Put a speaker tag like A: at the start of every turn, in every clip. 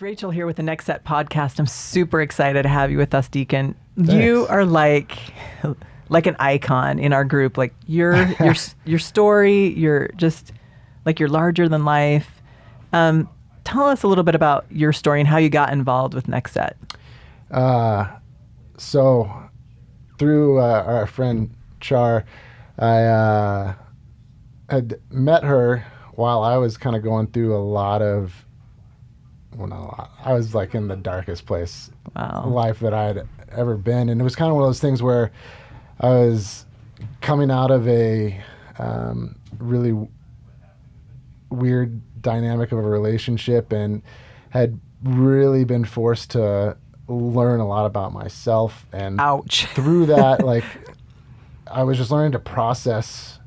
A: It's Rachel here with the Next Set podcast. I'm super excited to have you with us, Deacon.
B: Thanks.
A: You are like an icon in our group. Like your story, you're just like you're larger than life. Tell us a little bit about your story and how you got involved with Next Set.
B: So through our friend Char, I had met her while I was kind of going through I was like in the darkest place in life that I had ever been. And it was kind of one of those things where I was coming out of a really weird dynamic of a relationship and had really been forced to learn a lot about myself. And
A: Ouch.
B: through that, like, I was just learning to process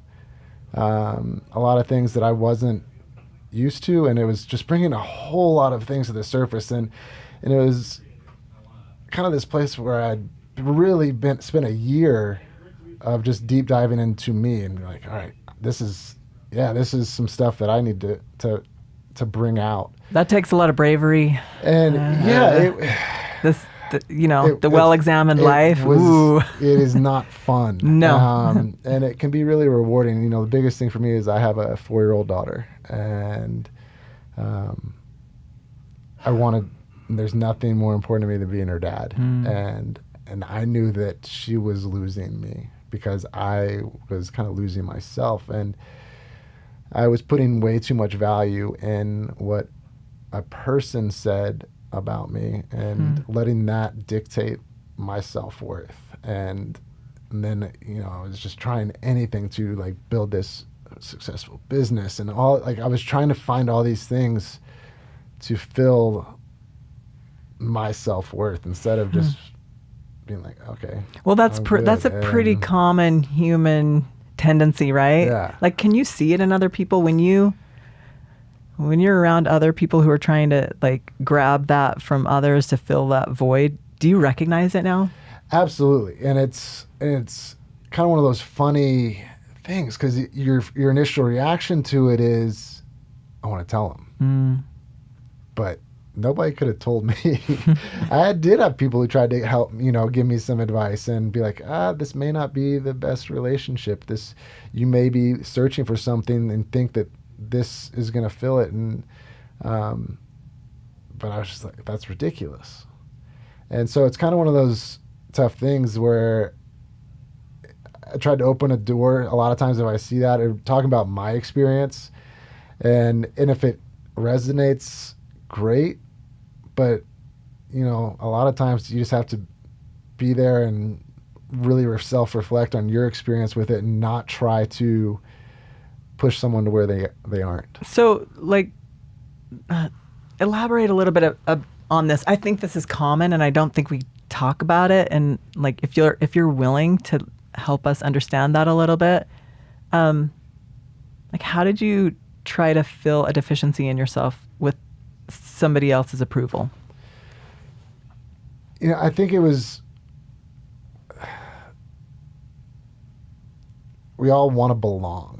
B: a lot of things that I wasn't used to, and it was just bringing a whole lot of things to the surface, and it was kind of this place where I'd really spent a year of just deep diving into me and be like, all right, this is some stuff that I need to bring out.
A: That takes a lot of bravery.
B: And
A: the well-examined life.
B: It is not fun.
A: No.
B: And it can be really rewarding. You know, the biggest thing for me is I have a 4-year-old daughter, and there's nothing more important to me than being her dad. And I knew that she was losing me because I was kind of losing myself, and I was putting way too much value in what a person said about me and letting that dictate my self-worth. And then, I was just trying anything to like build this successful business and all, like I was trying to find all these things to fill my self-worth instead of just being like, okay.
A: Well, that's a pretty common human tendency, right?
B: Yeah.
A: Like, can you see it in other people when you're around other people who are trying to like grab that from others to fill that void? Do you recognize it now?
B: Absolutely. And it's kind of one of those funny things because your initial reaction to it is, I want to tell them. But nobody could have told me. I did have people who tried to help, give me some advice and be like, this may not be the best relationship. You may be searching for something and think that this is going to fill it. And, but I was just like, that's ridiculous. And so it's kind of one of those tough things where I tried to open a door. A lot of times if I see that, or talking about my experience and if it resonates, great. But, a lot of times you just have to be there and really self-reflect on your experience with it and not try to push someone to where they aren't.
A: So, like, elaborate a little bit on this. I think this is common, and I don't think we talk about it. And like, if you're willing to help us understand that a little bit, like, how did you try to fill a deficiency in yourself with somebody else's approval?
B: I think it was, we all want to belong.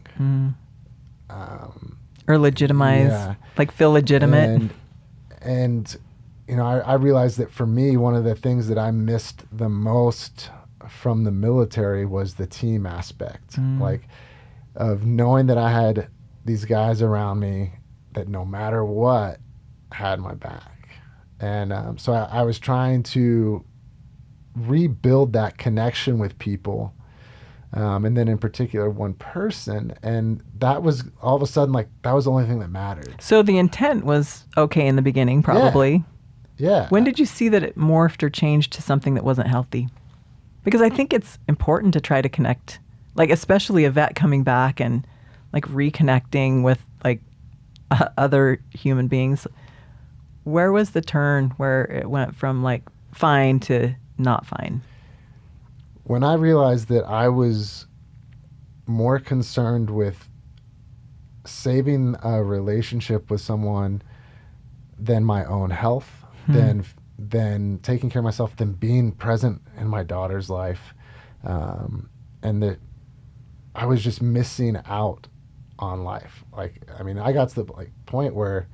A: Or legitimize, like feel legitimate.
B: And I realized that for me, one of the things that I missed the most from the military was the team aspect, like of knowing that I had these guys around me that no matter what had my back. And so I was trying to rebuild that connection with people. And then in particular, one person. And that was all of a sudden, like, that was the only thing that mattered.
A: So the intent was okay in the beginning, probably.
B: Yeah.
A: When did you see that it morphed or changed to something that wasn't healthy? Because I think it's important to try to connect, like, especially a vet coming back and like reconnecting with like other human beings. Where was the turn where it went from like fine to not fine?
B: When I realized that I was more concerned with saving a relationship with someone than my own health, than taking care of myself, than being present in my daughter's life, and that I was just missing out on life. Like, I mean, I got to the point where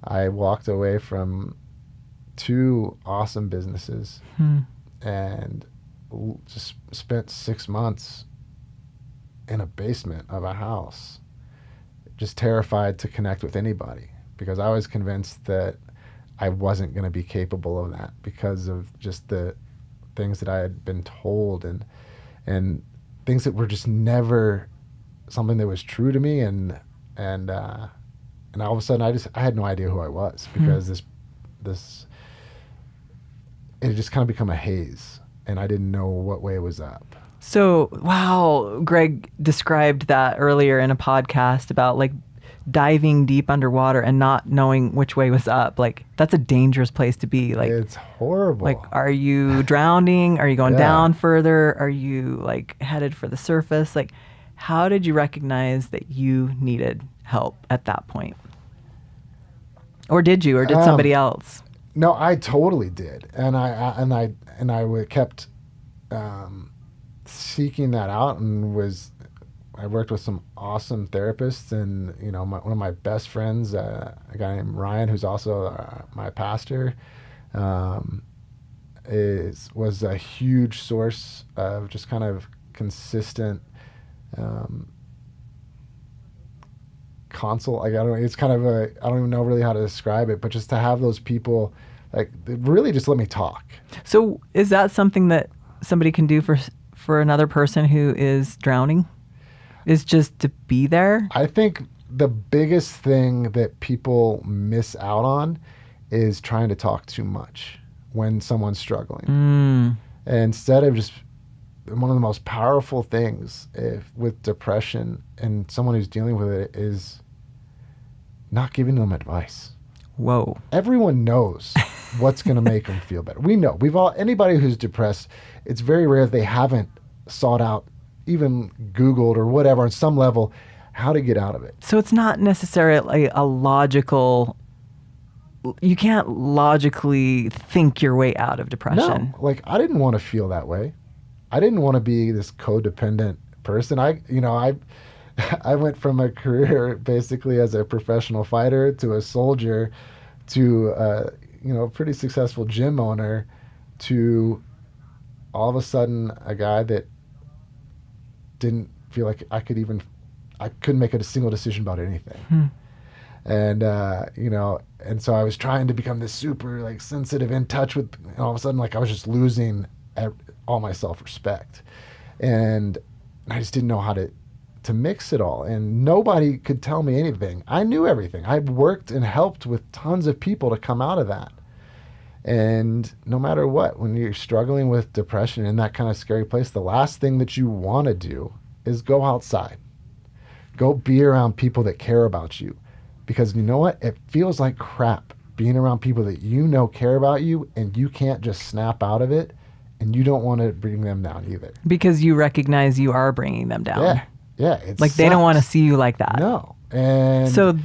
B: I walked away from 2 awesome businesses and just spent 6 months in a basement of a house, just terrified to connect with anybody, because I was convinced that I wasn't going to be capable of that because of just the things that I had been told and things that were just never something that was true to me. And all of a sudden I had no idea who I was, because this it had just kind of become a haze, and I didn't know what way it was up.
A: So, wow, Greg described that earlier in a podcast about like diving deep underwater and not knowing which way was up. Like, that's a dangerous place to be. Like,
B: it's horrible.
A: Like, are you drowning? Are you going down further? Are you like headed for the surface? Like, how did you recognize that you needed help at that point? Or did you, or did somebody else?
B: No, I totally did. And I kept seeking that out, and I worked with some awesome therapists, and one of my best friends, a guy named Ryan, who's also my pastor, was a huge source of just kind of consistent consult. Like, it's kind of I don't even know really how to describe it, but just to have those people, like, they really just let me talk.
A: So is that something that somebody can do for another person who is drowning? Is just to be there? I
B: think the biggest thing that people miss out on is trying to talk too much when someone's struggling. Instead of just, one of the most powerful things with depression and someone who's dealing with it is not giving them advice.
A: Whoa.
B: Everyone knows what's going to make them feel better. We know. Anybody who's depressed, it's very rare if they haven't sought out, even Googled or whatever, on some level, how to get out of it.
A: So it's not necessarily a logical, you can't logically think your way out of depression.
B: No, like, I didn't want to feel that way. I didn't want to be this codependent person. I went from a career basically as a professional fighter to a soldier to a pretty successful gym owner to all of a sudden a guy that didn't feel like I couldn't make a single decision about anything. And, and so I was trying to become this super, like, sensitive, in touch with, and all of a sudden, like, I was just losing all my self-respect. And I just didn't know how to mix it all. And nobody could tell me anything. I knew everything. I'd worked and helped with tons of people to come out of that. And no matter what, when you're struggling with depression in that kind of scary place, the last thing that you want to do is go outside. Go be around people that care about you. Because you know what? It feels like crap being around people that care about you, and you can't just snap out of it, and you don't want to bring them down either.
A: Because you recognize you are bringing them down.
B: Yeah.
A: Like, they don't want to see you like that.
B: No. And
A: so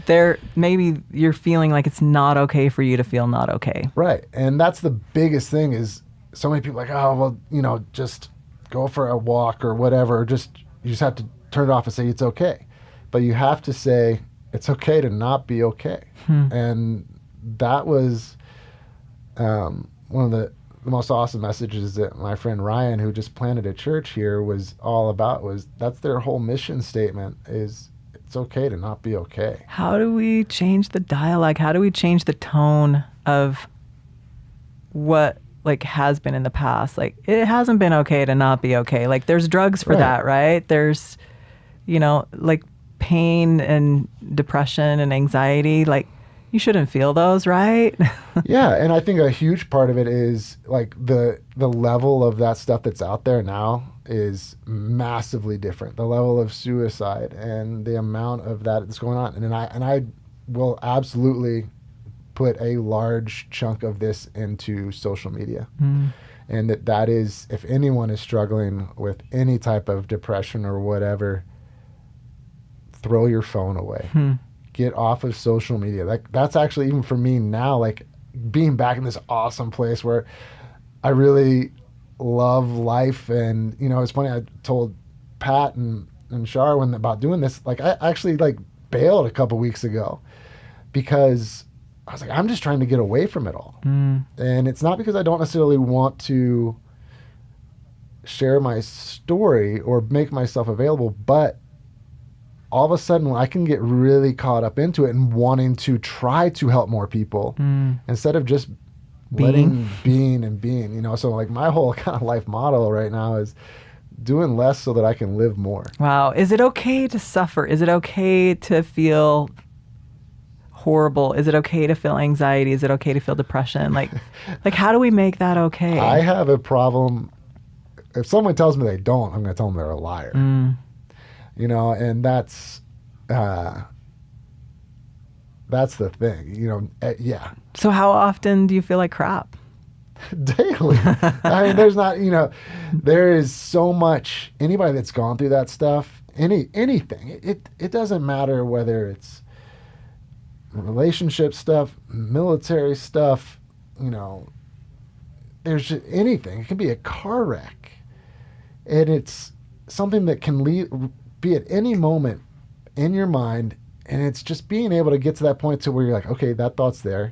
A: maybe you're feeling like it's not okay for you to feel not okay.
B: Right. And that's the biggest thing, is so many people are like, oh, well, just go for a walk or whatever. You just have to turn it off and say it's okay. But you have to say it's okay to not be okay. And that was one of the most awesome messages that my friend Ryan, who just planted a church here, was all about. That's their whole mission statement, is it's okay to not be okay.
A: How do we change the dialogue? How do we change the tone of what, like, has been in the past? Like, it hasn't been okay to not be okay. Like, there's drugs for that, right? There's, like, pain and depression and anxiety. Like, you shouldn't feel those, right?
B: Yeah, and I think a huge part of it is, like, the level of that stuff that's out there now is massively different. The level of suicide and the amount of that that's going on. And I will absolutely put a large chunk of this into social media. And that is, if anyone is struggling with any type of depression or whatever, throw your phone away. Get off of social media. Like, that's actually, even for me now, like, being back in this awesome place where I really love life. And, it's funny, I told Pat and Charwin about doing this. Like, I actually, like, bailed a couple weeks ago because I was like, I'm just trying to get away from it all.
A: Mm.
B: And it's not because I don't necessarily want to share my story or make myself available, but all of a sudden I can get really caught up into it and wanting to try to help more people instead of just being, you know. So like my whole kind of life model right now is doing less so that I can live more.
A: Wow. Is it okay to suffer? Is it okay to feel horrible? Is it okay to feel anxiety? Is it okay to feel depression? Like how do we make that okay?
B: I have a problem. If someone tells me they don't, I'm going to tell them they're a liar. You know, and that's the thing, you know. Yeah.
A: So how often do you feel like crap?
B: Daily. I mean, there's not, you know, there is so much. Anybody that's gone through that stuff, anything, it doesn't matter whether it's relationship stuff, military stuff, you know, there's just anything. It can be a car wreck. And it's something that can be at any moment in your mind. And it's just being able to get to that point to where you're like, okay, that thought's there.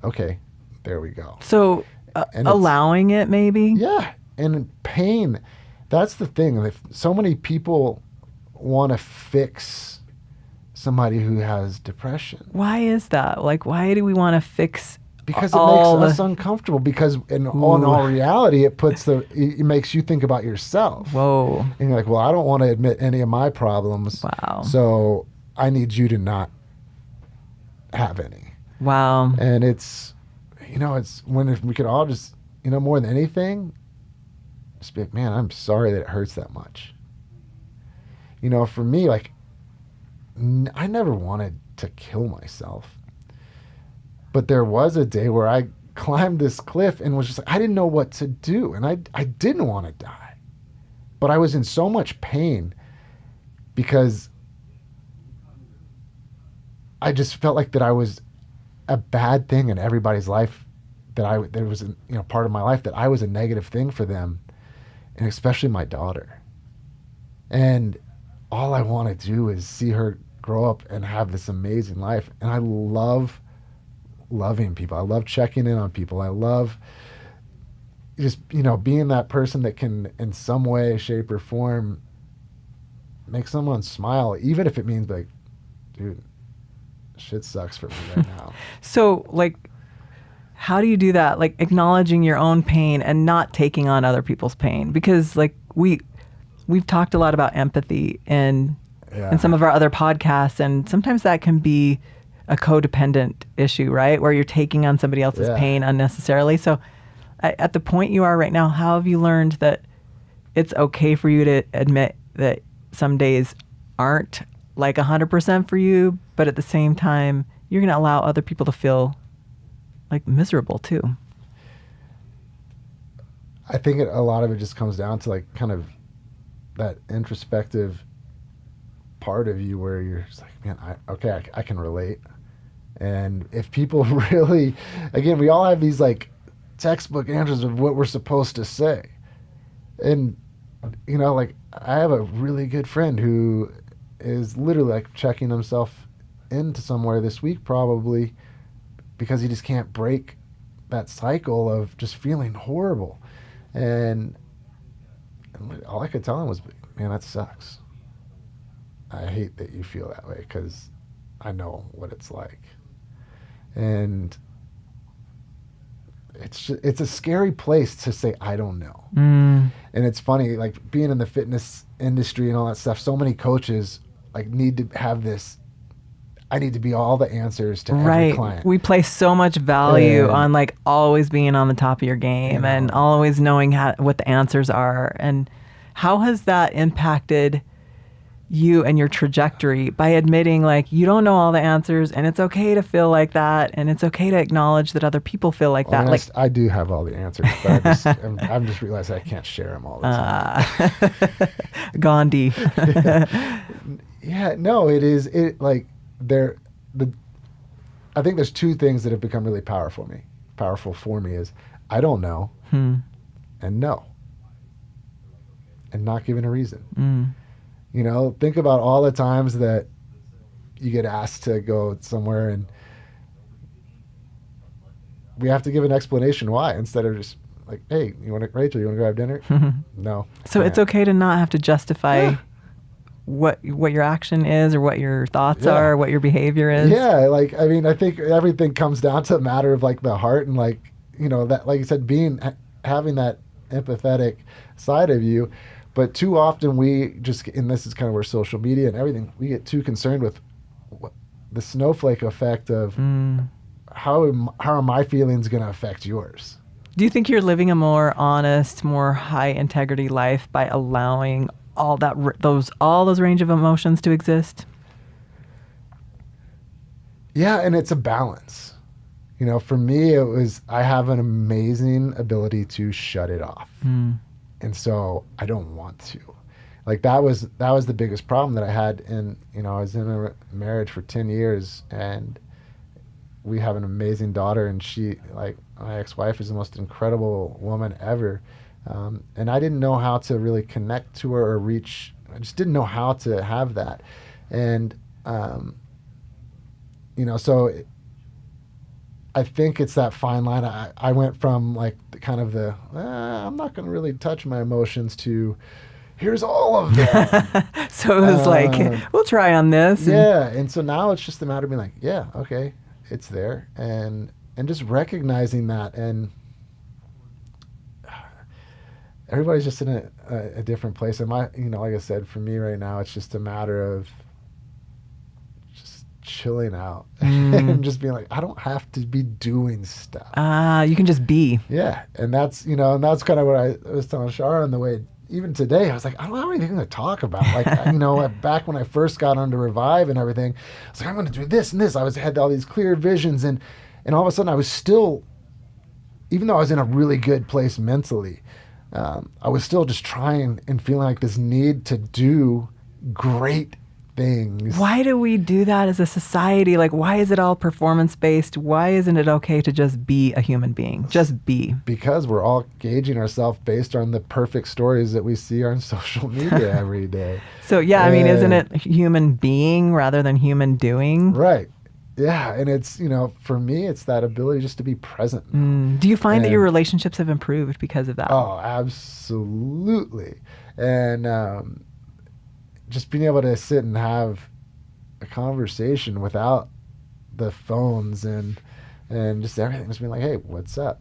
B: Okay, there we go.
A: So allowing it maybe?
B: Yeah. And pain, that's the thing. If so many people want to fix somebody who has depression.
A: Why is that? Like, why do we want to fix?
B: Because it makes us uncomfortable. Because in all reality, it makes you think about yourself.
A: Whoa.
B: And you're like, well, I don't want to admit any of my problems.
A: Wow.
B: So I need you to not have any.
A: Wow.
B: And it's, you know, if we could all just, you know, more than anything, just be like, man, I'm sorry that it hurts that much. You know, for me, like, I never wanted to kill myself. But there was a day where I climbed this cliff and was just like, I didn't know what to do. And I didn't want to die. But I was in so much pain because I just felt like that I was a bad thing in everybody's life, that there was a part of my life that I was a negative thing for them, and especially my daughter. And all I want to do is see her grow up and have this amazing life. And I love loving people. I love checking in on people. I love just, you know, being that person that can in some way, shape, or form make someone smile, even if it means like, dude, shit sucks for me right now.
A: So like, how do you do that? Like acknowledging your own pain and not taking on other people's pain, because like we've talked a lot about empathy in some of our other podcasts, and sometimes that can be a codependent issue, right? Where you're taking on somebody else's pain unnecessarily. So at the point you are right now, how have you learned that it's okay for you to admit that some days aren't like 100% for you, but at the same time, you're going to allow other people to feel like miserable too?
B: I think a lot of it just comes down to like kind of that introspective part of you where you're just like, man, I can relate. And if people really, again, we all have these like textbook answers of what we're supposed to say. And, you know, like I have a really good friend who is literally like checking himself into somewhere this week probably because he just can't break that cycle of just feeling horrible. And all I could tell him was, man, that sucks. I hate that you feel that way because I know what it's like. And it's a scary place to say, I don't know. And it's funny, like being in the fitness industry and all that stuff, so many coaches like need to have this, I need to be all the answers to every client.
A: We place so much value on like always being on the top of your game and always knowing what the answers are. And how has that impacted you and your trajectory by admitting like you don't know all the answers, and it's okay to feel like that, and it's okay to acknowledge that other people feel like that? Like
B: I do have all the answers, but I'm just realizing I can't share them all the time.
A: Gandhi.
B: Yeah, no, it like I think there's two things that have become really powerful for me is I don't know and no, and not giving a reason. You know, think about all the times that you get asked to go somewhere and we have to give an explanation why, instead of just like, hey, Rachel, you want to go have dinner? No.
A: So it's okay to not have to justify
B: Yeah.
A: what your action is or what your thoughts
B: Yeah.
A: are, or what your behavior is.
B: Yeah, like, I mean, I think everything comes down to a matter of like the heart and like, you know, that, like you said, having that empathetic side of you. But too often we just, and this is kind of where social media and everything, we get too concerned with the snowflake effect of how are my feelings going to affect yours?
A: Do you think you're living a more honest, more high integrity life by allowing all those range of emotions to exist?
B: Yeah, and it's a balance. You know, for me, I have an amazing ability to shut it off. And so I don't want to. Like that was the biggest problem that I had I was in a marriage for 10 years, and we have an amazing daughter, and she, like, my ex-wife is the most incredible woman ever. And I didn't know how to really connect to her or reach. I just didn't know how to have that. And, so I think it's that fine line. I went from like I'm not going to really touch my emotions to here's all of them.
A: So it was like, we'll try on this.
B: Yeah. And so now it's just a matter of being like, yeah, okay, it's there. And just recognizing that. And everybody's just in a different place. And like I said, for me right now, it's just a matter of just chilling out and just being like, I don't have to be doing stuff.
A: You can just be.
B: Yeah. And that's kind of what I was telling Shara on the way. Even today, I was like, I don't have anything to talk about. Like, back when I first got onto Revive and everything, I was like, I'm going to do this and this. I had all these clear visions, and all of a sudden I was still, even though I was in a really good place mentally, I was still just trying and feeling like this need to do great things.
A: Why do we do that as a society? Like, why is it all performance-based? Why isn't it okay to just be a human being? Just be.
B: Because we're all gauging ourselves based on the perfect stories that we see on social media every day.
A: So, yeah, I mean, isn't it human being rather than human doing?
B: Right. Yeah, and it's, for me, it's that ability just to be present.
A: Do you find that your relationships have improved because of that?
B: Oh, absolutely. And just being able to sit and have a conversation without the phones and just everything, just being like, hey, what's up?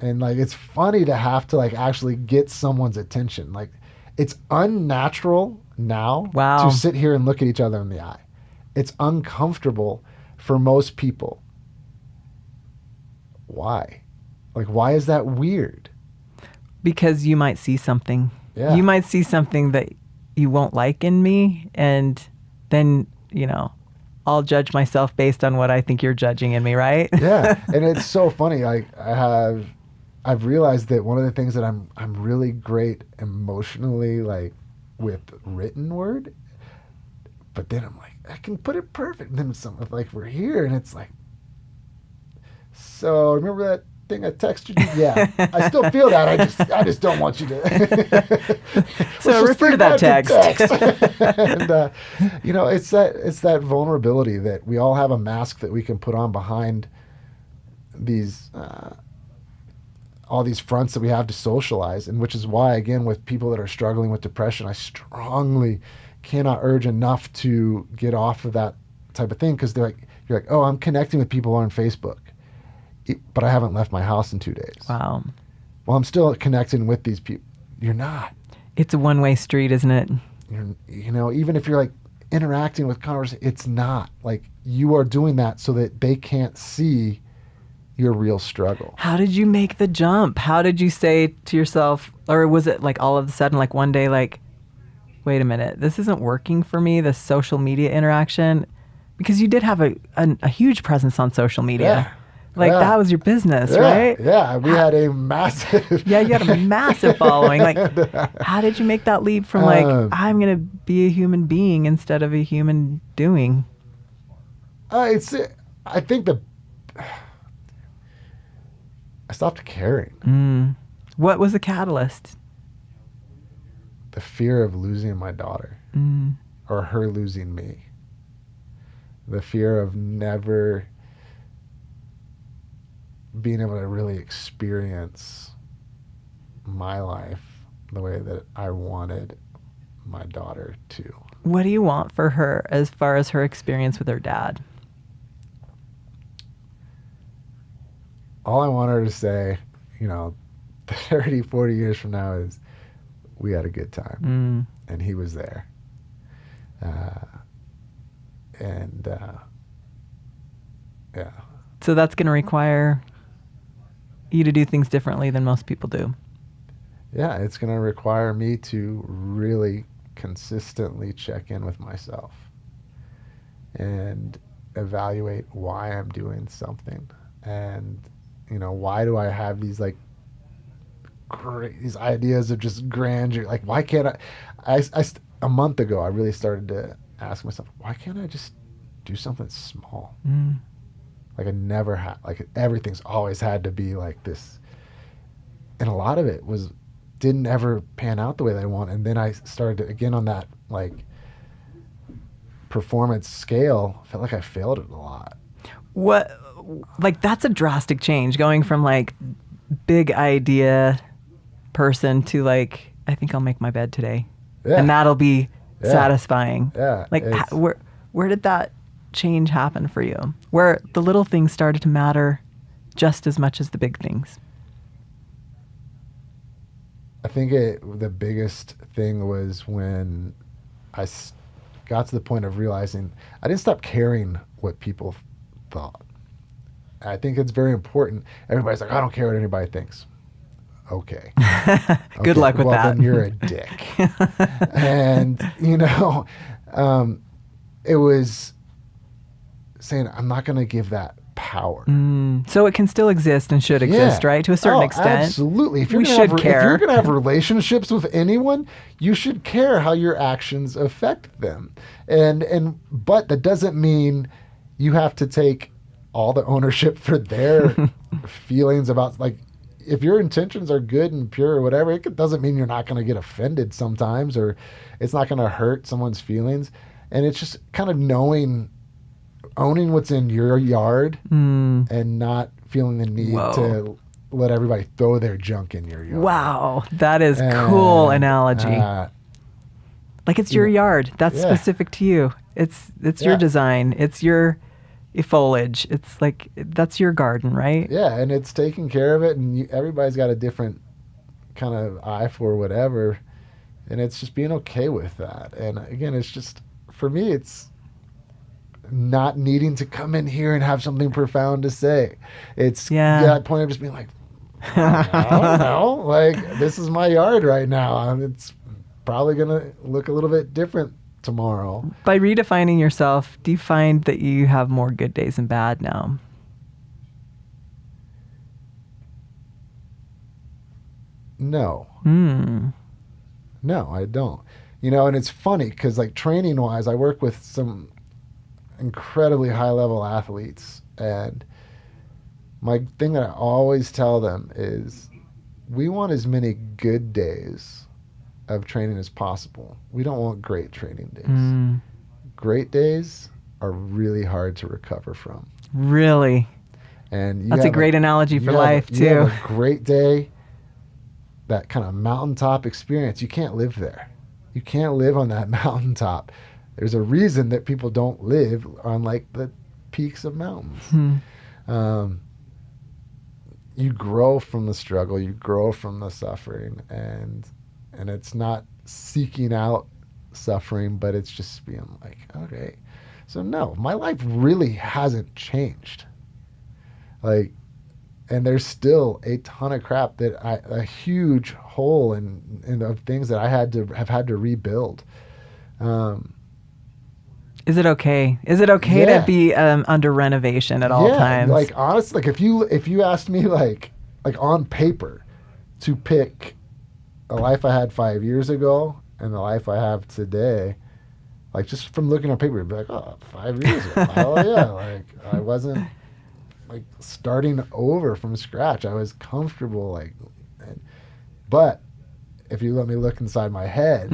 B: And like, it's funny to have to like actually get someone's attention. Like, it's unnatural now to sit here and look at each other in the eye. It's uncomfortable for most people. Why? Like, why is that weird?
A: Because you might see something.
B: Yeah.
A: You might see something that you won't like in me, and then, I'll judge myself based on what I think you're judging in me, right?
B: Yeah. And it's so funny. Like, I've realized that one of the things that I'm really great emotionally, like, with written word, but then I'm like, I can put it perfect. And then like, we're here, and it's like, so remember that thing I texted you? Yeah, I still feel that. I just don't want you to.
A: So refer to that text.
B: And it's that vulnerability that we all have a mask that we can put on behind these all these fronts that we have to socialize, and which is why, again, with people that are struggling with depression, I strongly cannot urge enough to get off of that type of thing, because you're like, oh, I'm connecting with people on Facebook, but I haven't left my house in 2 days.
A: Wow.
B: Well, I'm still connecting with these people. You're not.
A: It's a one-way street, isn't it?
B: Even if you're like interacting with conversation, it's not. Like, you are doing that so that they can't see your real struggle.
A: How did you make the jump? How did you say to yourself, or was it like all of a sudden, like one day, like, wait a minute, this isn't working for me, this social media interaction? Because you did have a huge presence on social media.
B: Yeah.
A: Like, that was your business,
B: yeah,
A: right?
B: Yeah, we had a massive...
A: Yeah, you had a massive following. Like, how did you make that leap from like, I'm going to be a human being instead of a human doing?
B: I think I stopped caring.
A: What was the catalyst?
B: The fear of losing my daughter, or her losing me. The fear of never being able to really experience my life the way that I wanted my daughter to.
A: What do you want for her as far as her experience with her dad?
B: All I want her to say, 30, 40 years from now is, we had a good time. And he was there. Yeah.
A: So that's going to require you to do things differently than most people do.
B: Yeah, it's going to require me to really consistently check in with myself and evaluate why I'm doing something. And, why do I have these these ideas of just grandeur? Like, why can't a month ago, I really started to ask myself, why can't I just do something small? Like I never had, like everything's always had to be like this. And a lot of it didn't ever pan out the way that I want. And then I started to, again on that performance scale, felt like I failed it a lot.
A: That's a drastic change, going from big idea person to I think I'll make my bed today. Yeah. And that'll be satisfying.
B: Yeah.
A: Where did that change happen for you? Where the little things started to matter just as much as the big things?
B: I think the biggest thing was when I got to the point of realizing I didn't stop caring what people thought. I think it's very important. Everybody's like, I don't care what anybody thinks. Okay.
A: Good luck with that.
B: Well, then you're a dick. And, it was saying, I'm not going to give that power.
A: So it can still exist and should exist, right? To a certain extent.
B: Absolutely. If you're
A: we should care.
B: If you're going to have relationships with anyone, you should care how your actions affect them. But that doesn't mean you have to take all the ownership for their feelings about, if your intentions are good and pure or whatever, it doesn't mean you're not going to get offended sometimes, or it's not going to hurt someone's feelings. And it's just kind of owning what's in your yard and not feeling the need to let everybody throw their junk in your yard.
A: Wow, that is cool analogy. It's your yard. That's specific to you. It's your design. It's your foliage. It's that's your garden, right?
B: Yeah, and it's taking care of it, and everybody's got a different kind of eye for whatever, and it's just being okay with that. And again, it's just, for me, it's not needing to come in here and have something profound to say. It's that point of just being like, I don't know, this is my yard right now. It's probably going to look a little bit different tomorrow.
A: By redefining yourself, do you find that you have more good days than bad now?
B: No. No, I don't. And it's funny because training wise, I work with some incredibly high level athletes, and my thing that I always tell them is we want as many good days of training as possible. We don't want great training days. Great days are really hard to recover from.
A: Really?
B: And
A: that's a great analogy for life too.
B: You have a great day, that kind of mountaintop experience, you can't live there. You can't live on that mountaintop. There's a reason that people don't live on the peaks of mountains. You grow from the struggle, you grow from the suffering, and it's not seeking out suffering, but it's just being okay. So no, my life really hasn't changed. And there's still a ton of crap a huge hole in of things that I have had to rebuild.
A: Is it okay? Is it okay to be under renovation at all times?
B: Honestly, if you asked me on paper to pick a life I had 5 years ago and the life I have today, just from looking on paper, it'd be 5 years ago. Oh yeah, I wasn't starting over from scratch. I was comfortable, but if you let me look inside my head,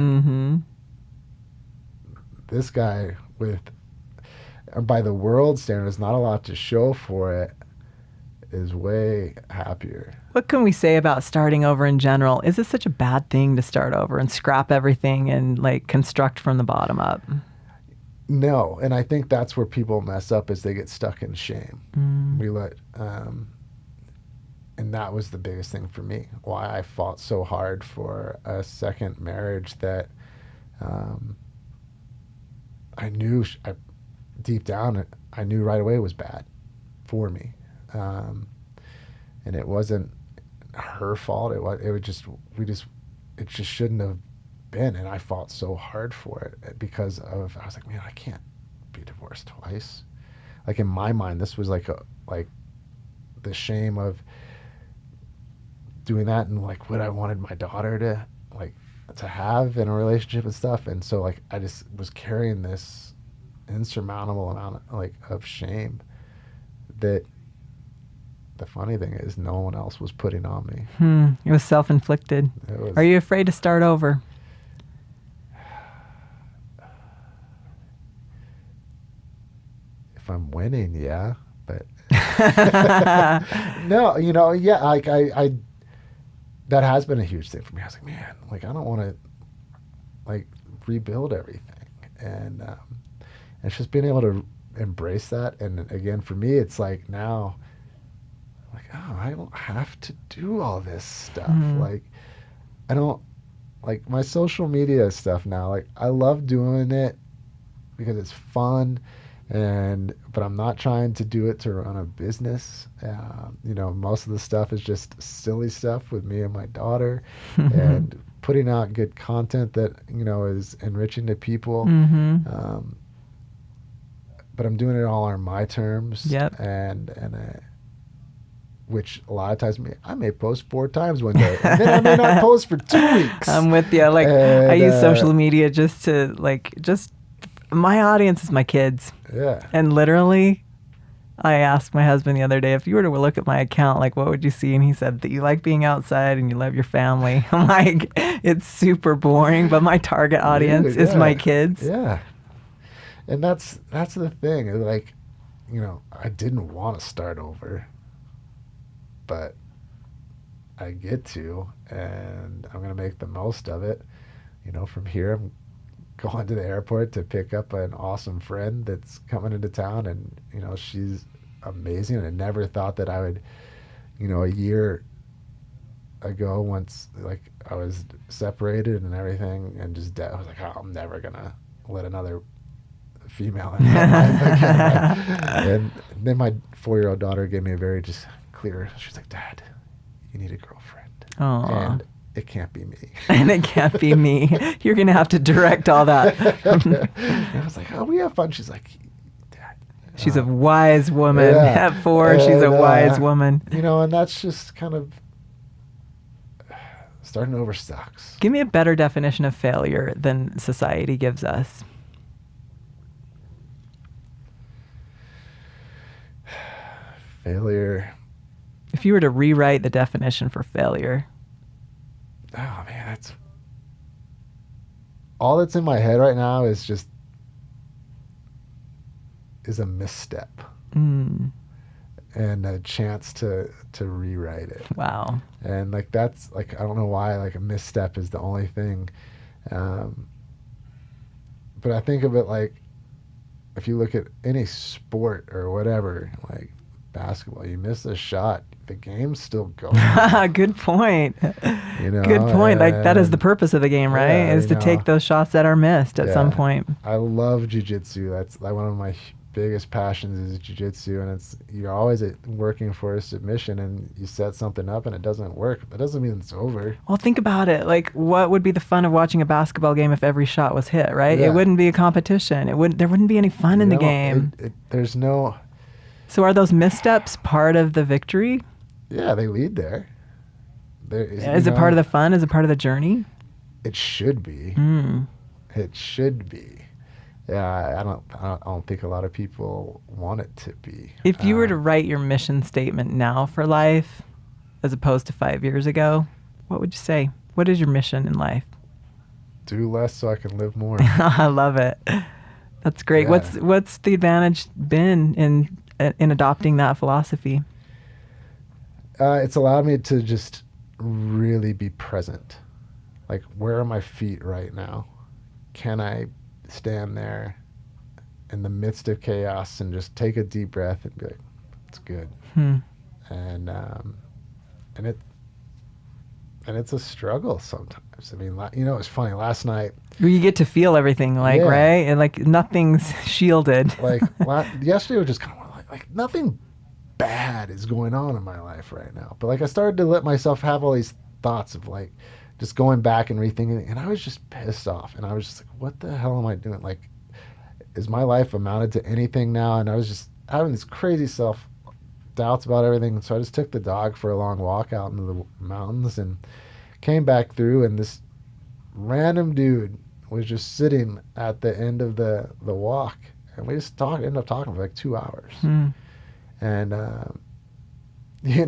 B: this guy by the world standards, not a lot to show for it, is way happier.
A: What can we say about starting over in general? Is it such a bad thing to start over and scrap everything and like construct from the bottom up?
B: No, and I think that's where people mess up is they get stuck in shame. We let, and that was the biggest thing for me. Why I fought so hard for a second marriage that I knew deep down I knew right away was bad for me, and it wasn't her fault. It just shouldn't have been, and I fought so hard for it because I was like, man, I can't be divorced twice. Like in my mind, this was like the shame of doing that and like what I wanted my daughter to have in a relationship and stuff. And so like I just was carrying this insurmountable amount of shame that the funny thing is no one else was putting on me.
A: It was self-inflicted. Are you afraid to start over?
B: If I'm winning, yeah, but no, yeah, like I that has been a huge thing for me. I was like, man, like I don't want to like rebuild everything, and it's just being able to embrace that. And again, for me, it's like now, like, oh, I don't have to do all this stuff. Like, I don't like my social media stuff now. Like, I love doing it because it's fun. But I'm not trying to do it to run a business. Most of the stuff is just silly stuff with me and my daughter, and putting out good content that is enriching to people. But I'm doing it all on my terms.
A: Yep.
B: And which a lot of times I may post 4 times one day, and then I may not post for 2 weeks.
A: I'm with you. Like, I use social media just my audience is my kids.
B: Yeah.
A: And literally, I asked my husband the other day, if you were to look at my account, like, what would you see? And he said that you like being outside and you love your family. I'm like, it's super boring, but my target audience is my kids.
B: Yeah. And that's the thing. Like, I didn't want to start over, but I get to, and I'm going to make the most of it. From here, I'm going to the airport to pick up an awesome friend that's coming into town, and she's amazing. And I never thought that I would, a year ago, once like I was separated and everything, and just I was like, oh, I'm never gonna let another female in my life again. And then my 4-year-old daughter gave me a very just clear. She's like, Dad, you need a girlfriend.
A: Aww.
B: And it can't be me.
A: And it can't be me. You're going to have to direct all that.
B: And I was like, oh, we have fun. She's like, Dad.
A: She's a wise woman.
B: Yeah.
A: At 4, she's a wise woman.
B: And that's just kind of starting over sucks.
A: Give me a better definition of failure than society gives us.
B: Failure.
A: If you were to rewrite the definition for failure.
B: Oh man, that's all that's in my head right now is a misstep and a chance to rewrite it.
A: Wow.
B: And like that's like I don't know why like a misstep is the only thing, but I think of it like if you look at any sport or whatever, like basketball, you miss a shot, the game's still going.
A: Good point. Good point. Like that is the purpose of the game, right?
B: Yeah,
A: is to take those shots that are missed at some point.
B: I love jiu-jitsu. That's like one of my biggest passions is jiu-jitsu, and you're always working for a submission, and you set something up and it doesn't work. That doesn't mean it's over.
A: Well, think about it. Like, what would be the fun of watching a basketball game if every shot was hit, right?
B: Yeah.
A: It wouldn't be a competition. There wouldn't be any fun in the game.
B: There's no.
A: So are those missteps part of the victory?
B: Yeah, they lead there.
A: Is it part of the fun? Is it part of the journey?
B: It should be. It should be. Yeah, I don't think a lot of people want it to be.
A: If you were to write your mission statement now for life, as opposed to 5 years ago, what would you say? What is your mission in life?
B: Do less so I can live more.
A: I love it. That's great.
B: Yeah.
A: What's the advantage been in adopting that philosophy?
B: It's allowed me to just really be present. Like, where are my feet right now? Can I stand there in the midst of chaos and just take a deep breath and be like, it's good.
A: Hmm.
B: And and it and it's a struggle sometimes. I mean, it's funny. Last night,
A: You get to feel everything, like,
B: Yeah.
A: right? And like nothing's shielded.
B: like yesterday was just kind of like nothing bad is going on in my life right now. But like I started to let myself have all these thoughts of like just going back and rethinking, and I was just pissed off, and I was just like, what the hell am I doing? Like, is my life amounted to anything now? And I was just having these crazy self doubts about everything. So I just took the dog for a long walk out into the mountains and came back through, and this random dude was just sitting at the end of the walk, and we just ended up talking for like 2 hours.
A: Hmm.
B: And and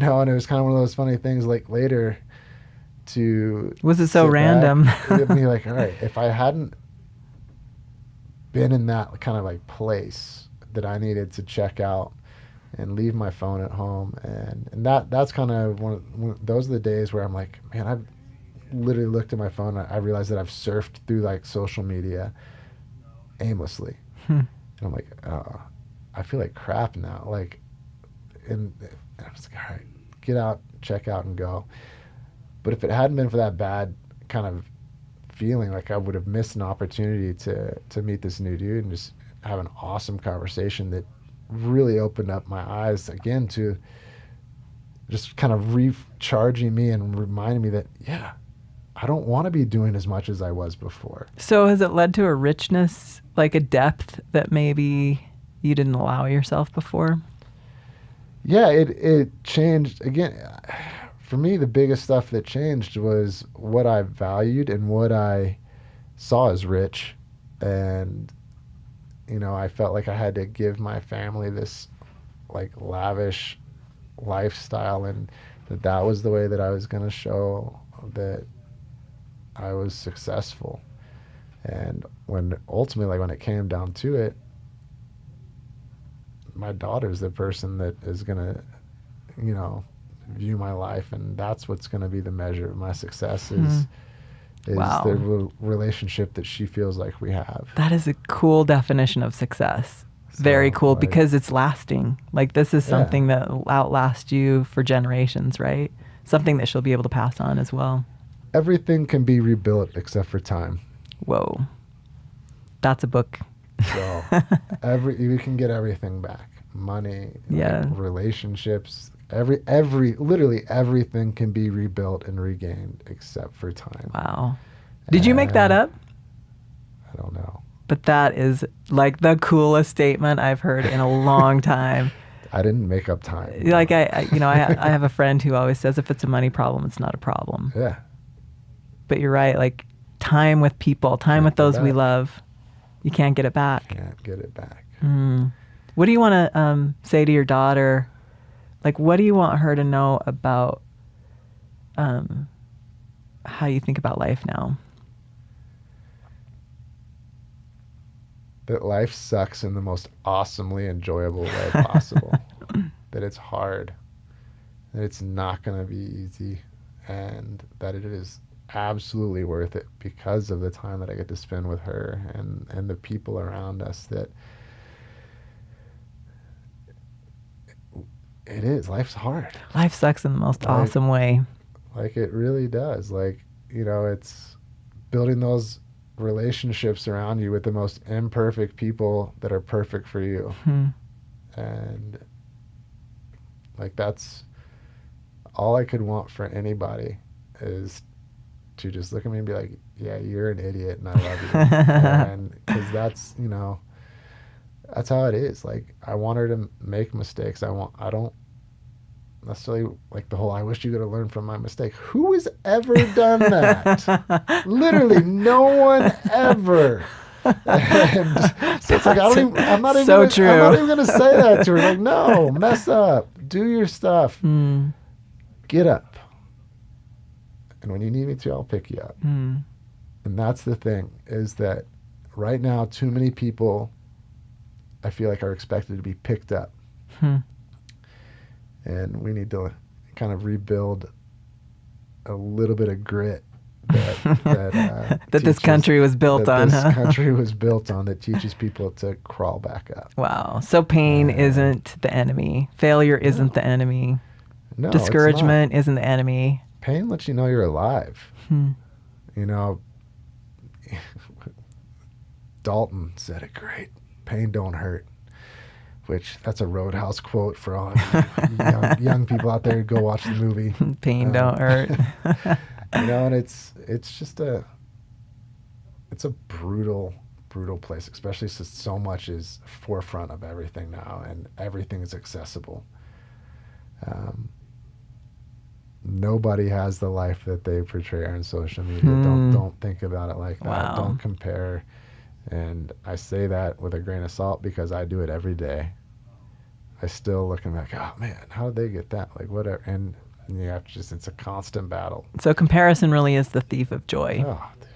B: it was kind of one of those funny things. Like later, to
A: Was it so
B: sit back,
A: random?
B: it'd be like, all right, if I hadn't been in that kind of like place that I needed to check out and leave my phone at home, and that's kind of those are the days where I'm like, man, I've literally looked at my phone. I realized that I've surfed through like social media aimlessly,
A: Hmm.
B: and I'm like, oh, I feel like crap now. Like, and I was like, all right, get out, check out, and go. But if it hadn't been for that bad kind of feeling, like I would have missed an opportunity to meet this new dude and just have an awesome conversation that really opened up my eyes again to just kind of recharging me and reminding me that, yeah, I don't want to be doing as much as I was before.
A: So has it led to a richness, like a depth that maybe you didn't allow yourself before?
B: Yeah, it changed again. For me, the biggest stuff that changed was what I valued and what I saw as rich. And, I felt like I had to give my family this like lavish lifestyle, and that was the way that I was going to show that I was successful. And when it came down to it, my daughter's the person that is going to, view my life, and that's what's going to be the measure of my success is
A: Wow.
B: the relationship that she feels like we have.
A: That is a cool definition of success. Very
B: So,
A: cool,
B: like,
A: because it's lasting. Like, this is
B: Yeah.
A: something that will outlast you for generations, right? Something that she'll be able to pass on as well.
B: everything can be rebuilt except for time.
A: Whoa. That's a book.
B: So you can get everything back. Money,
A: Yeah.
B: like relationships, literally everything can be rebuilt and regained except for time.
A: Wow. Did you make that up?
B: I don't know.
A: But that is like the coolest statement I've heard in a long time.
B: I didn't make up time.
A: Like I have a friend who always says, if it's a money problem, it's not a problem.
B: Yeah.
A: But you're right. Like, time with people, time with those we love, you can't get it back.
B: Can't get it back.
A: What do you want to say to your daughter? Like, what do you want her to know about how you think about life now?
B: That life sucks in the most awesomely enjoyable way possible. That it's hard. That it's not going to be easy. And that it is absolutely worth it because of the time that I get to spend with her and the people around us. That it is. Life's hard.
A: Life sucks in the most awesome way.
B: Like, it really does. Like, it's building those relationships around you with the most imperfect people that are perfect for you. And like, that's all I could want for anybody, is to just look at me and be like, yeah, you're an idiot and I love you. And because that's that's how it is. Like, I want her to make mistakes. I don't necessarily like the whole, I wish you could have learned from my mistake. Who has ever done that? Literally no one ever. And so it's like, I'm not even going to say that to her. Like, no, mess up, do your stuff, get up, and when you need me to, I'll pick you up. And that's the thing, is that right now too many people, I feel like, are expected to be picked up. And we need to kind of rebuild a little bit of grit that
A: that this country was built on,
B: this country was built on, that teaches people to crawl back up.
A: Wow. So pain isn't the enemy. Failure isn't the enemy.
B: No,
A: Discouragement isn't the enemy.
B: Pain lets you know you're alive. You know, Dalton said it great. Pain don't hurt. Which, that's a Roadhouse quote for all young people out there. Go watch the movie.
A: Pain don't hurt.
B: You know, and it's just it's a brutal place, especially since so much is forefront of everything now and everything is accessible. Nobody has the life that they portray on social media. Don't think about it like that.
A: Wow.
B: Don't compare. And I say that with a grain of salt because I do it every day. I still looking like, oh man, how did they get that? Like whatever. And you have to it's a constant battle.
A: So comparison really is the thief of joy.
B: Oh, dude,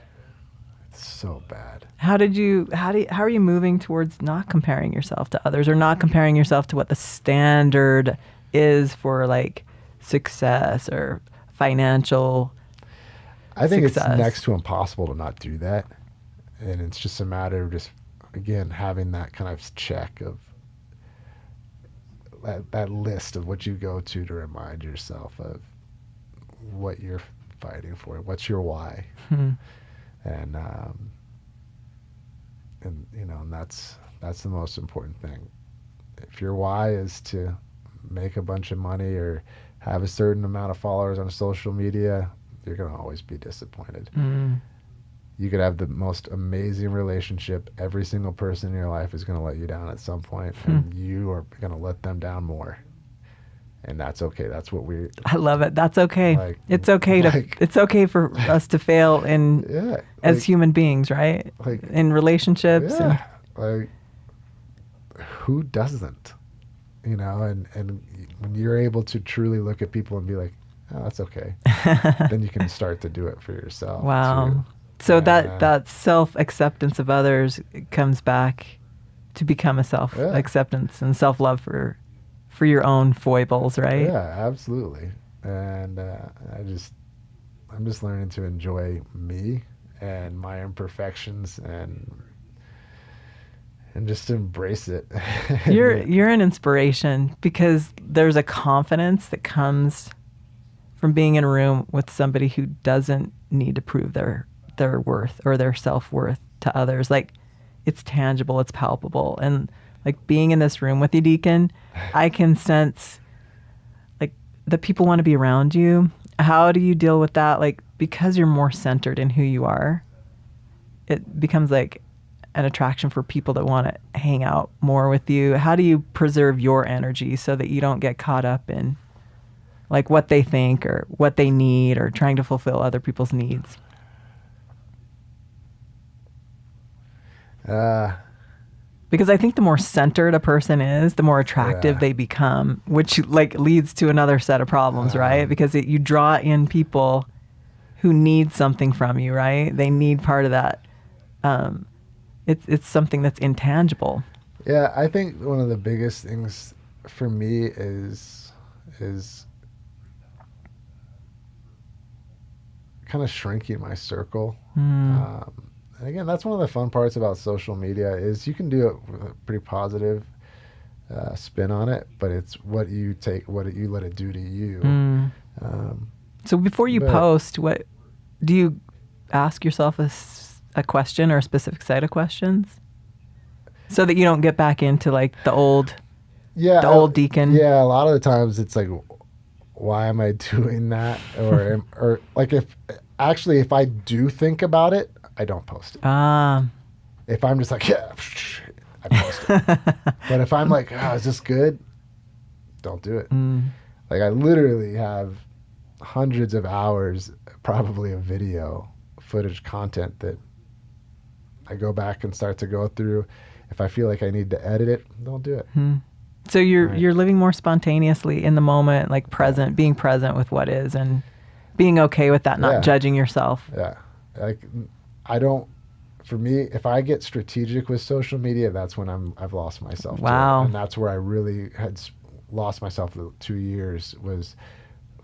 B: it's so bad.
A: How are you moving towards not comparing yourself to others, or not comparing yourself to what the standard is for like success or financial
B: I think
A: success?
B: It's next to impossible to not do that. And it's just a matter of just, again, having that kind of check of that list of what you go to remind yourself of what you're fighting for. What's your why? And you know, and that's the most important thing. If your why is to make a bunch of money or have a certain amount of followers on social media, you're going to always be disappointed. You could have the most amazing relationship. Every single person in your life is going to let you down at some point, and you are going to let them down more. And that's okay. That's what
A: I love it. That's okay.
B: Like,
A: it's okay it's okay for us to fail as human beings, right?
B: Like
A: in relationships.
B: Yeah. Like who doesn't? You know, and when you're able to truly look at people and be like, oh, that's okay. Then you can start to do it for yourself.
A: Wow.
B: Too.
A: So that self-acceptance of others comes back to become a self-acceptance and self-love for your own foibles, right?
B: Yeah, absolutely. And I'm just learning to enjoy me and my imperfections and just embrace it.
A: You're an inspiration because there's a confidence that comes from being in a room with somebody who doesn't need to prove their worth or their self-worth to others. Like, it's tangible, it's palpable. And like being in this room with you, Deacon, I can sense like that people want to be around you. How do you deal with that? Like, because you're more centered in who you are, it becomes like an attraction for people that want to hang out more with you. How do you preserve your energy so that you don't get caught up in like what they think or what they need or trying to fulfill other people's needs? Because I think the more centered a person is, the more attractive they become, which like leads to another set of problems, right? Because you draw in people who need something from you, right? They need part of that. It's something that's intangible.
B: Yeah, I think one of the biggest things for me is kind of shrinking my circle. And again, that's one of the fun parts about social media is you can do it with a pretty positive spin on it, but it's what you let it do to you.
A: So before you post, what do you ask yourself a question or a specific set of questions so that you don't get back into like the old Deacon?
B: Yeah, a lot of the times it's like, why am I doing that? Or like if I do think about it, I don't post it. If I'm just like, yeah, I post it. But if I'm like, oh, is this good? Don't do it. Like I literally have hundreds of hours, probably of video footage content that I go back and start to go through. If I feel like I need to edit it, don't do it.
A: So you're living more spontaneously in the moment, like present, being present with what is and being okay with that, not judging yourself.
B: Yeah. Like for me, if I get strategic with social media, that's when I've lost myself.
A: Wow.
B: And that's where I really had lost myself for 2 years was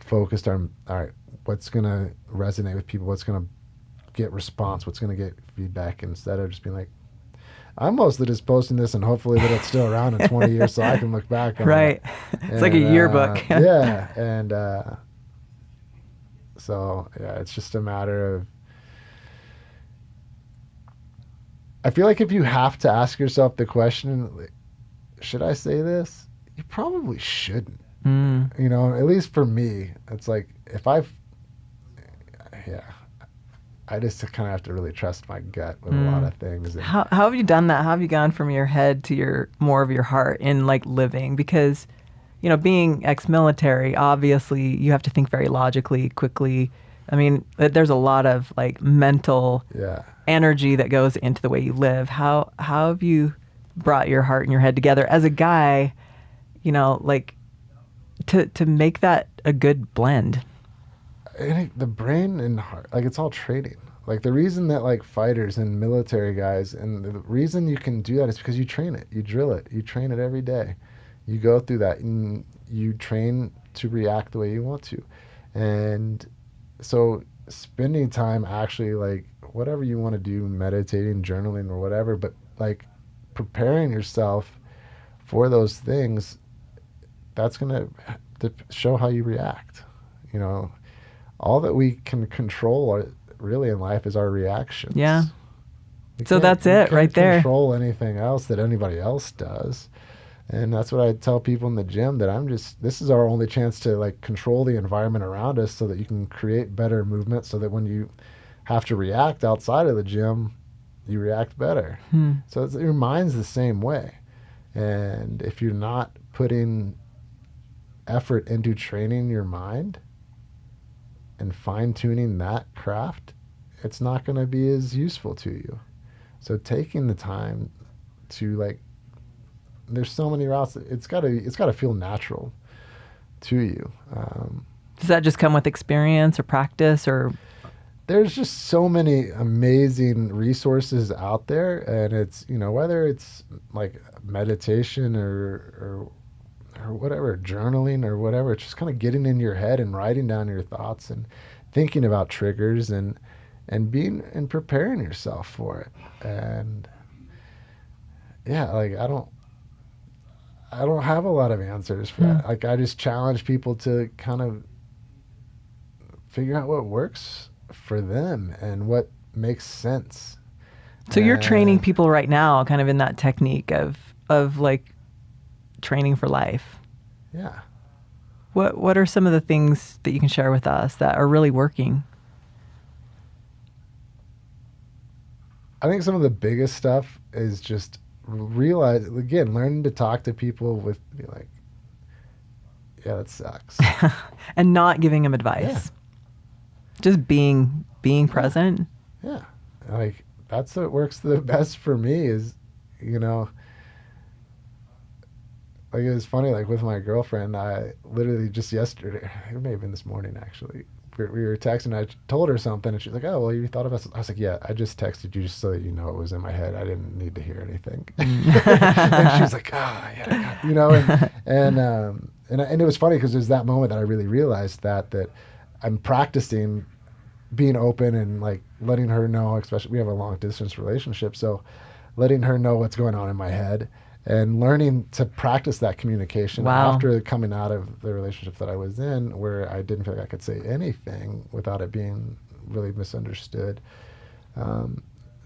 B: focused on, all right, what's going to resonate with people, what's going to get response, what's going to get feedback, instead of just being like, I'm mostly just posting this and hopefully that it's still around in 20 years so I can look back on
A: Right.
B: it.
A: It's like a yearbook.
B: Yeah. And so, yeah, it's just a matter of, I feel like if you have to ask yourself the question, like, should I say this? You probably shouldn't. You know, at least for me, it's like I just kind of have to really trust my gut with a lot of things. And
A: How have you done that? How have you gone from your head to your more of your heart in like living? Because, you know, being ex-military, obviously you have to think very logically, quickly. I mean, there's a lot of like mental energy that goes into the way you live. How have you brought your heart and your head together as a guy, you know, like to make that a good blend?
B: the brain and heart, like, it's all training. Like, the reason that like fighters and military guys, and the reason you can do that is because you train it, you drill it, you train it every day. You go through that and you train to react the way you want to. And so spending time actually, like, whatever you want to do, meditating, journaling, or whatever, but like preparing yourself for those things, that's going to show how you react. You know, all that we can control really in life is our reactions.
A: Yeah. So
B: We
A: that's it right there.
B: Control anything else that anybody else does. And that's what I tell people in the gym, that this is our only chance to like control the environment around us so that you can create better movement, so that when you have to react outside of the gym, you react better. So your mind's the same way. And if you're not putting effort into training your mind and fine-tuning that craft, it's not going to be as useful to you. So taking the time to, like, there's so many routes. It's got to feel natural to you.
A: Does that just come with experience or practice, or?
B: There's just so many amazing resources out there, and it's, you know, whether it's like meditation or whatever, journaling or whatever, it's just kind of getting in your head and writing down your thoughts and thinking about triggers and being and preparing yourself for it. And yeah, like, I don't have a lot of answers for that. Like, I just challenge people to kind of figure out what works for them and what makes sense.
A: So you're training people right now kind of in that technique of like training for life.
B: Yeah.
A: What are some of the things that you can share with us that are really working?
B: I think some of the biggest stuff is just learning to talk to people with, be like, yeah, that sucks.
A: And not giving them advice.
B: Yeah.
A: Just being present.
B: Yeah. Like, that's what works the best for me is, you know, like, it was funny, like, with my girlfriend, I literally just yesterday, it may have been this morning actually, we were texting, I told her something, and she's like, oh, well, you thought about something? I was like, yeah, I just texted you just so that you know it was in my head. I didn't need to hear anything. And she was like, yeah, you know, and it was funny because there's that moment that I really realized that I'm practicing being open and, like, letting her know, especially we have a long distance relationship, so letting her know what's going on in my head and learning to practice that communication. After coming out of the relationship that I was in, where I didn't feel like I could say anything without it being really misunderstood.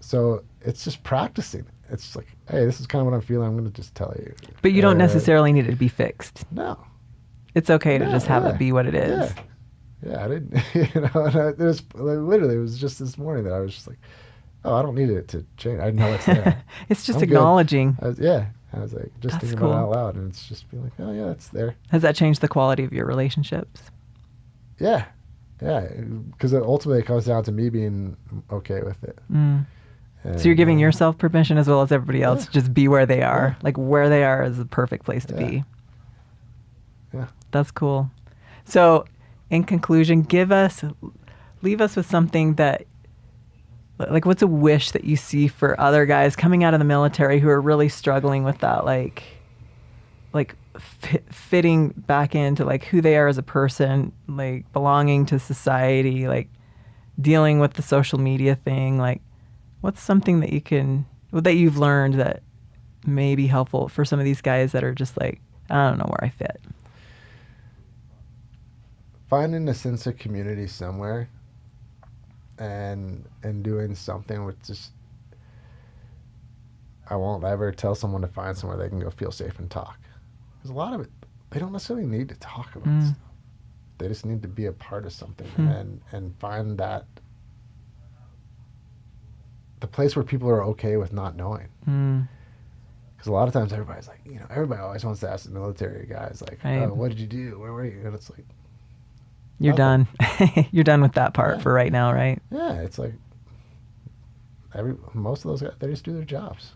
B: So it's just practicing. It's just like, hey, this is kind of what I'm feeling. I'm going to just tell you.
A: But you don't necessarily need it to be fixed.
B: No.
A: It's okay to just have it be what it is.
B: Yeah, I didn't, you know, and it was literally, it was just this morning that I was just like, oh, I don't need it to change. I know it's there.
A: It's just acknowledging.
B: I was like, just thinking about it out loud, and it's just being like, oh yeah, it's there.
A: Has that changed the quality of your relationships?
B: Yeah, because ultimately it comes down to me being okay with it.
A: So you're giving yourself permission as well as everybody else to just be where they are. Like, where they are is the perfect place to be.
B: Yeah.
A: That's cool. So in conclusion, leave us with something that, like, what's a wish that you see for other guys coming out of the military who are really struggling with that, like fitting back into like who they are as a person, like belonging to society, like dealing with the social media thing, like what's something that that you've learned that may be helpful for some of these guys that are just like, I don't know where I fit.
B: Finding a sense of community somewhere and doing something with just, I won't ever tell someone to find somewhere they can go feel safe and talk. Because a lot of it, they don't necessarily need to talk about stuff. They just need to be a part of something and find that the place where people are okay with not knowing. Because a lot of times everybody's like, everybody always wants to ask the military guys, like,
A: right.
B: Oh, what did you do? Where were you? And it's like,
A: you're done. You're done with that part for right now, right?
B: Yeah, it's like most of those guys, they just do their jobs.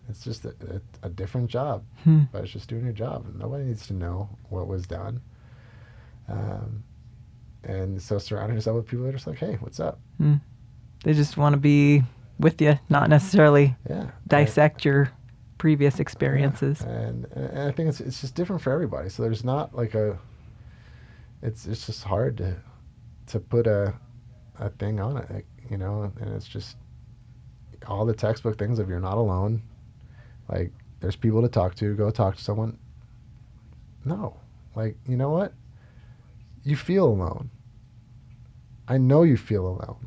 B: It's just a different job, but it's just doing your job. And nobody needs to know what was done. And so surrounding yourself with people that are just like, hey, what's up?
A: They just want to be with you, not necessarily dissect your previous experiences.
B: Yeah. And I think it's just different for everybody. So there's not like it's just hard to put a thing on it, like, and it's just all the textbook things of you're not alone. Like, there's people to talk to. Go talk to someone. No. Like, you know what? You feel alone. I know you feel alone.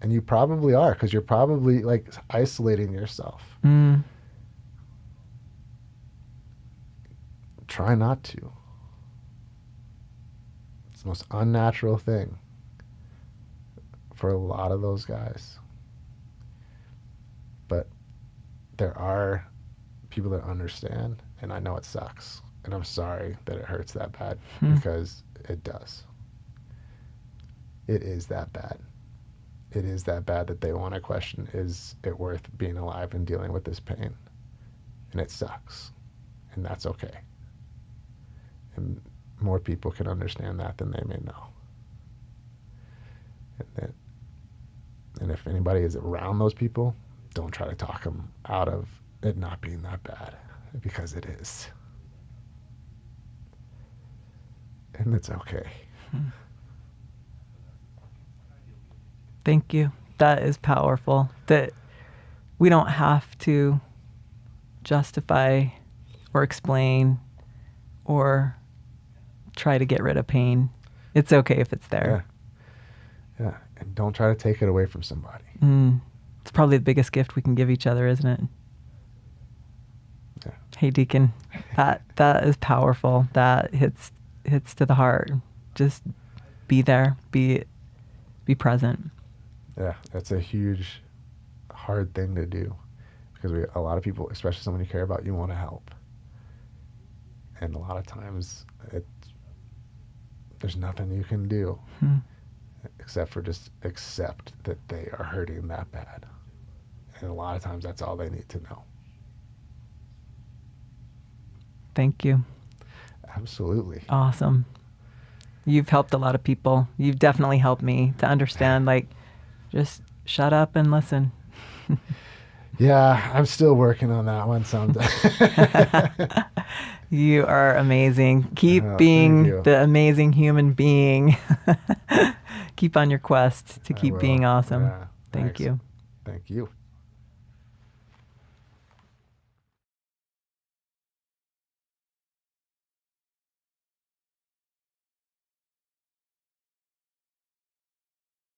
B: And you probably are, because you're probably, like, isolating yourself. Try not to. It's the most unnatural thing for a lot of those guys. But there are people that understand, and I know it sucks, and I'm sorry that it hurts that bad, because it does. It is that bad. It is that bad that they want to question, is it worth being alive and dealing with this pain? And it sucks, and that's okay. And more people can understand that than they may know. And if anybody is around those people, don't try to talk them out of it not being that bad, because it is. And it's okay.
A: Thank you. That is powerful. That we don't have to justify or explain or try to get rid of pain. It's okay if it's there.
B: Yeah. And don't try to take it away from somebody.
A: It's probably the biggest gift we can give each other, isn't it?
B: Yeah.
A: Hey, Deacon, that is powerful. That hits to the heart. Just be there. Be present.
B: Yeah, that's a huge, hard thing to do, because a lot of people, especially someone you care about, you want to help. And a lot of times, there's nothing you can do except for just accept that they are hurting that bad. And a lot of times, that's all they need to know.
A: Thank you.
B: Absolutely.
A: Awesome. You've helped a lot of people. You've definitely helped me to understand, like, just shut up and listen.
B: Yeah, I'm still working on that one someday.
A: You are amazing. Keep being the amazing human being. Keep on your quest to keep being awesome.
B: Yeah,
A: Thank you.
B: Thank you.